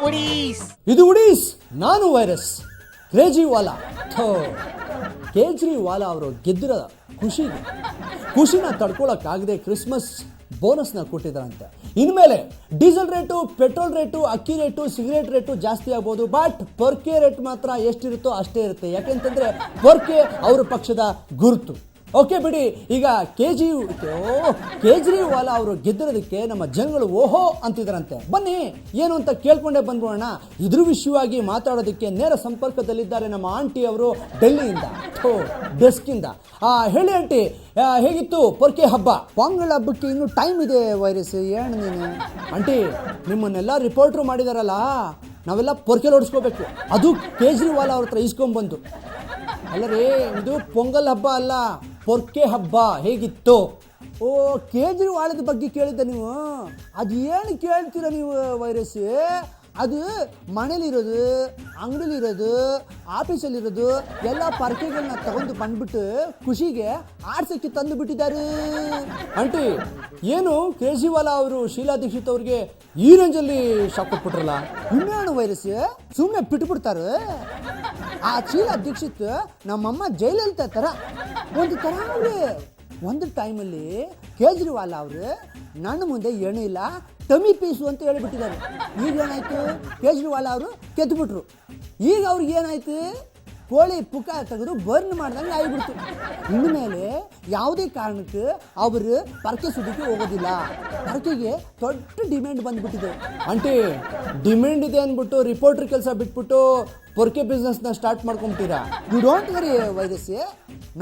ಉಡೀಸ್. ಇದು ಉಡೀಸ್, ನಾನು ವೈರಸ್. ಕೇಜ್ರಿವಾಲ ಕೇಜ್ರಿವಾಲ ಅವರು ಗೆದ್ದಿರೋ ಖುಷಿನ ತಡ್ಕೊಳಕ್ಕಾಗದೆ ಕ್ರಿಸ್ಮಸ್ ಬೋನಸ್ನ ಕೊಟ್ಟಿದ್ದಾರಂತೆ. ಇನ್ಮೇಲೆ ಡೀಸೆಲ್ ರೇಟು, ಪೆಟ್ರೋಲ್ ರೇಟು, ಅಕ್ಕಿ ರೇಟು, ಸಿಗರೇಟ್ ರೇಟು ಜಾಸ್ತಿ ಆಗ್ಬೋದು, ಬಟ್ ಪೊರ್ಕೆ ರೇಟ್ ಮಾತ್ರ ಎಷ್ಟಿರುತ್ತೋ ಅಷ್ಟೇ ಇರುತ್ತೆ. ಯಾಕೆಂತಂದ್ರೆ ಪೊರ್ಕೆ ಅವ್ರ ಪಕ್ಷದ ಗುರುತು. ಓಕೆ ಬಿಡಿ, ಈಗ ಕೇಜ್ರಿವಾಲ ಅವರು ಗೆದ್ದಿರೋದಕ್ಕೆ ನಮ್ಮ ಜನಗಳು ಓಹೋ ಅಂತಿದ್ರಂತೆ. ಬನ್ನಿ ಏನು ಅಂತ ಕೇಳ್ಕೊಂಡೇ ಬಂದ್ಬೋಣ. ಇದ್ರ ವಿಷಯವಾಗಿ ಮಾತಾಡೋದಕ್ಕೆ ನೇರ ಸಂಪರ್ಕದಲ್ಲಿದ್ದಾರೆ ನಮ್ಮ ಆಂಟಿ ಅವರು ಡೆಲ್ಲಿಯಿಂದ, ಡೆಸ್ಕಿಂದ. ಹೇಳಿ ಆಂಟಿ, ಹೇಗಿತ್ತು ಪೊರ್ಕೆ ಹಬ್ಬ? ಪೊಂಗಲ್ ಹಬ್ಬಕ್ಕೆ ಇನ್ನೂ ಟೈಮ್ ಇದೆ ವೈರಸ್, ಏನು ನೀನು? ಆಂಟಿ, ನಿಮ್ಮನ್ನೆಲ್ಲ ರಿಪೋರ್ಟ್ರು ಮಾಡಿದಾರಲ್ಲ, ನಾವೆಲ್ಲ ಪೊರ್ಕೆ ಓಡಿಸ್ಕೋಬೇಕು. ಅದು ಕೇಜ್ರಿವಾಲ ಅವ್ರ ಹತ್ರ ಇಸ್ಕೊಂಡ್ಬಂದು. ಅಲ್ಲ ರೀ, ಇದು ಪೊಂಗಲ್ ಹಬ್ಬ ಅಲ್ಲ, ಪೊರ್ಕೆ ಹಬ್ಬ. ಹೇಗಿತ್ತು? ಓ, ಕೇಜ್ರಿವಾಲದ ಬಗ್ಗೆ ಕೇಳಿದ್ದೆ ನೀವು? ಅದು ಏನು ಕೇಳ್ತೀರ ನೀವು ವೈರಸ್? ಅದು ಮನೇಲಿರೋದು, ಅಂಗಡಿಲಿರೋದು, ಆಫೀಸಲ್ಲಿರೋದು ಎಲ್ಲ ಪರ್ಕೆಗಳನ್ನ ತಗೊಂಡು ಬಂದ್ಬಿಟ್ಟು ಖುಷಿಗೆ ಆಡ್ಸೋಕ್ಕೆ ತಂದು ಬಿಟ್ಟಿದ್ದಾರೆ. ಆಂಟಿ, ಏನು ಕೇಜ್ರಿವಾಲ ಅವರು ಶೀಲಾ ದೀಕ್ಷಿತ್ ಅವ್ರಿಗೆ ಈ ರೇಂಜಲ್ಲಿ ಶಾಕ್ ಕೊಟ್ಬಿಟ್ರಲ್ಲ? ಇನ್ನೇನು ವೈರಸ್, ಸುಮ್ಮನೆ ಬಿಟ್ಬಿಡ್ತಾರೆ. ಆ ಶೀಲಾ ದೀಕ್ಷಿತ್ ನಮ್ಮಮ್ಮ ಜಯಲಲಿತಾ ಥರ ಒಂದು ಥರ ಅವ್ರೆ. ಒಂದು ಟೈಮಲ್ಲಿ ಕೇಜ್ರಿವಾಲ ಅವರು ನನ್ನ ಮುಂದೆ ಏನೂ ಇಲ್ಲ, ಟಮಿ ಪೀಸು ಅಂತ ಹೇಳಿಬಿಟ್ಟಿದ್ದಾರೆ. ಈಗ ಏನಾಯ್ತು, ಕೇಜ್ರಿವಾಲ ಅವರು ಕೆದ್ದುಬಿಟ್ರು. ಈಗ ಅವ್ರಿಗೆ ಏನಾಯ್ತು, ಕೋಳಿ ಪುಕ್ಕ ತೆಗೆದು ಬರ್ನ್ ಮಾಡ್ದಂಗೆ ಆಗಿಬಿಡ್ತು. ಇನ್ಮೇಲೆ ಯಾವುದೇ ಕಾರಣಕ್ಕೆ ಅವರು ಪರ್ಕೆ ಸುದ್ದಕ್ಕೆ ಹೋಗೋದಿಲ್ಲ. ಪರ್ಕೆಗೆ ದೊಡ್ಡ ಡಿಮ್ಯಾಂಡ್ ಬಂದ್ಬಿಟ್ಟಿದೆ. ಆಂಟಿ, ಡಿಮ್ಯಾಂಡ್ ಇದೆ ಅಂದ್ಬಿಟ್ಟು ರಿಪೋರ್ಟರ್ ಕೆಲಸ ಬಿಟ್ಬಿಟ್ಟು ಪೊರ್ಕೆ ಬಿಸ್ನೆಸ್ನ ಸ್ಟಾರ್ಟ್ ಮಾಡ್ಕೊಂಬಿಟ್ಟಿರಾ? ಯು ಡೋಂಟ್ ವರಿ ವೈರಸ್,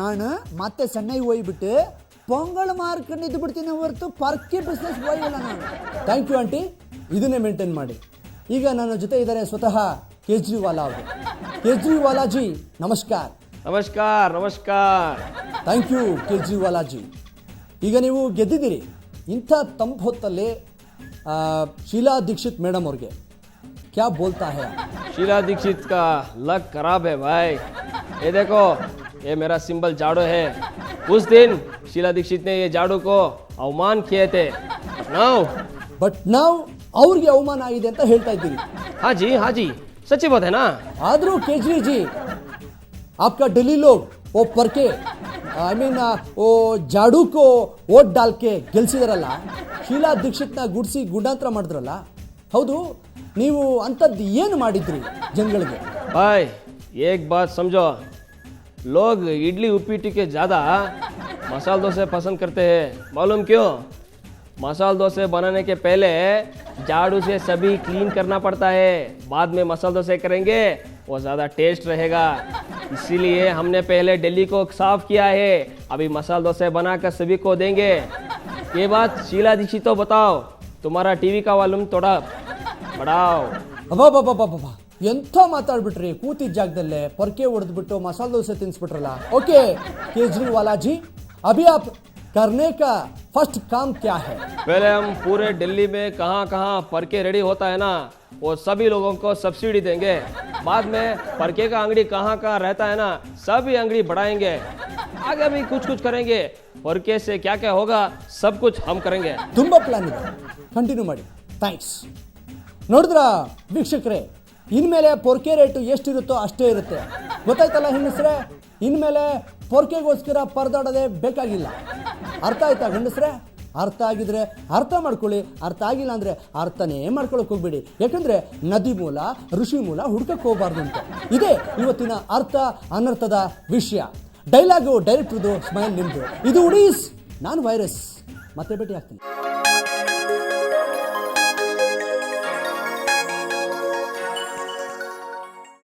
ನಾನು ಮತ್ತೆ ಸಣ್ಣಗೆ ಹೋಗ್ಬಿಟ್ಟು ಪೊಂಗಲ್ ಮಾರ್ಕೊಂಡು ಇದ್ದು ಬಿಡ್ತೀನಿ ಹೊರತು ಪರ್ಕೆ ಬಿಸ್ನೆಸ್ ಹೋಗಿಲ್ಲ ನಾನು. ಥ್ಯಾಂಕ್ ಯು ಆಂಟಿ, ಇದನ್ನೇ ಮೇಂಟೈನ್ ಮಾಡಿ. ಈಗ ನನ್ನ ಜೊತೆ ಇದ್ದಾರೆ ಸ್ವತಃ ಕೇಜ್ರಿವಾಲ ಅವರು. ಕೇಜ್ರಿವಾಲ ಜಿ ನಮಸ್ಕಾರ. ನಮಸ್ಕಾರ ನಮಸ್ಕಾರ. Thank you Kejriwal ji. ಈಗ ನೀವು ಗೆದ್ದಿದ್ದೀರಿ. ಇಂಥ ತಂಪು ಹೊತ್ತಲ್ಲಿ शीला दीक्षित मैडम और क्या बोलता है? शीला दीक्षित का लक खराब है भाई। ये देखो, ये मेरा सिंबल झाड़ू है। उस दिन शीला दीक्षित ने ये झाड़ू को अवमान किए थे। बट नाउ ಅವ್ರಿಗೆ ಅವಮಾನ ಆಗಿದೆ ಅಂತ ಹೇಳ್ತಾ ಇದ್ದೀರಿ? हाँ जी सच्ची बात है ना। आदरू केजरी जी, आपका दिल्ली लोग वो परके आई मीन वो झाड़ू को वोट डाल के ಗೆಲ್ಸಿದಾರಲ್ಲ, ಶೀಲಾ ದೀಕ್ಷಿತ್ನ ಗುಡ್ಸಿ ಗುಂಡಾಂತರ ಮಾಡಿದ್ರಲ್ಲ, ಹೌದು, ನೀವು ಅಂತದ್ದು ಏನು ಮಾಡಿದ್ರಿ ಜನಗಳಿಗೆ? भाई एक बात समझो, लोग इडली उपीटी के ज़्यादा मसाला डोसे पसंद करते हैं। मालूम क्यों? मसाला डोसे बनाने के पहले झाड़ू से सभी क्लीन करना पड़ता है, बाद में मसाला डोसे करेंगे वो ज़्यादा टेस्ट रहेगा। इसीलिए हमने पहले दिल्ली को साफ किया है, अभी मसाला डोसे बनाकर सभी को देंगे। ये बात शीला दीक्षित तो बताओ, तुम्हारा टीवी का वॉल्यूम थोड़ा बढ़ाओ। ಅಬ್ಬಬ್ಬಬ್ಬಬ್ಬ, ಎಂಥ ಮಾತಾಡ್ಬಿಟ್ರಿ, ಕೂತಿದ್ದ ಜಾಗದಲ್ಲೇ ಪೊರ್ಕೆ ಹೊಡೆದ್ಬಿಟ್ಟು ಮಸಾಲೆ ದೋಸೆ ತಿನ್ಸ್ಬಿಟ್ರಲ್ಲ. ಓಕೆ केजरीवाल जी, अभी आप करने का फर्स्ट काम क्या है? पहले हम पूरे दिल्ली में कहाँ कहाँ परके रेडी होता है ना, वो सभी लोगों को सब्सिडी देंगे। बाद में परके का अंगड़ी कहाँ कहाँ रहता है ना, सभी अंगड़ी बढ़ाएंगे। आगे भी कुछ करेंगे। परके से क्या क्या होगा सब कुछ हम करेंगे। ತುಂಬಾ ಪ್ಲಾನ್ ಇದೆ, ಕಂಟಿನ್ಯೂ ಮಾಡಿ. ಥ್ಯಾಂಕ್ಸ್. ನೋಡಿದ್ರ ವೀಕ್ಷಕರೇ, ಇನ್ಮೇಲೆ ಪೊರ್ಕೆ ರೇಟು ಎಷ್ಟಿರುತ್ತೋ ಅಷ್ಟೇ ಇರುತ್ತೆ. ಗೊತ್ತಾಯ್ತಲ್ಲ ಹೆಂಗಸ್ರೆ? ಇನ್ಮೇಲೆ ಪೊರ್ಕೆಗೋಸ್ಕರ ಪರದಾಡೋದೇ ಬೇಕಾಗಿಲ್ಲ. ಅರ್ಥ ಆಯ್ತಾ ಗಂಡಸ್ರೆ? ಅರ್ಥ ಆಗಿದ್ರೆ ಅರ್ಥ ಮಾಡ್ಕೊಳ್ಳಿ, ಅರ್ಥ ಆಗಿಲ್ಲ ಅಂದರೆ ಅರ್ಥನೇ ಮಾಡ್ಕೊಳಕ್ಕೆ ಹೋಗ್ಬೇಡಿ. ಯಾಕಂದರೆ ನದಿ ಮೂಲ ಋಷಿ ಮೂಲ ಹುಡ್ಕಕ್ಕೆ ಹೋಗಬಾರ್ದು ಅಂತ. ಇದೇ ಇವತ್ತಿನ ಅರ್ಥ ಅನರ್ಥದ ವಿಷಯ. ಡೈಲಾಗು ಡೈರೆಕ್ಟ್ರದು, ಸ್ಮೈಲ್ ನಿಮ್ಮದು. ಇದು ಉಡೀಸ್, ನಾನು ವೈರಸ್. ಮತ್ತೆ ಭೇಟಿ ಆಗ್ತೀನಿ.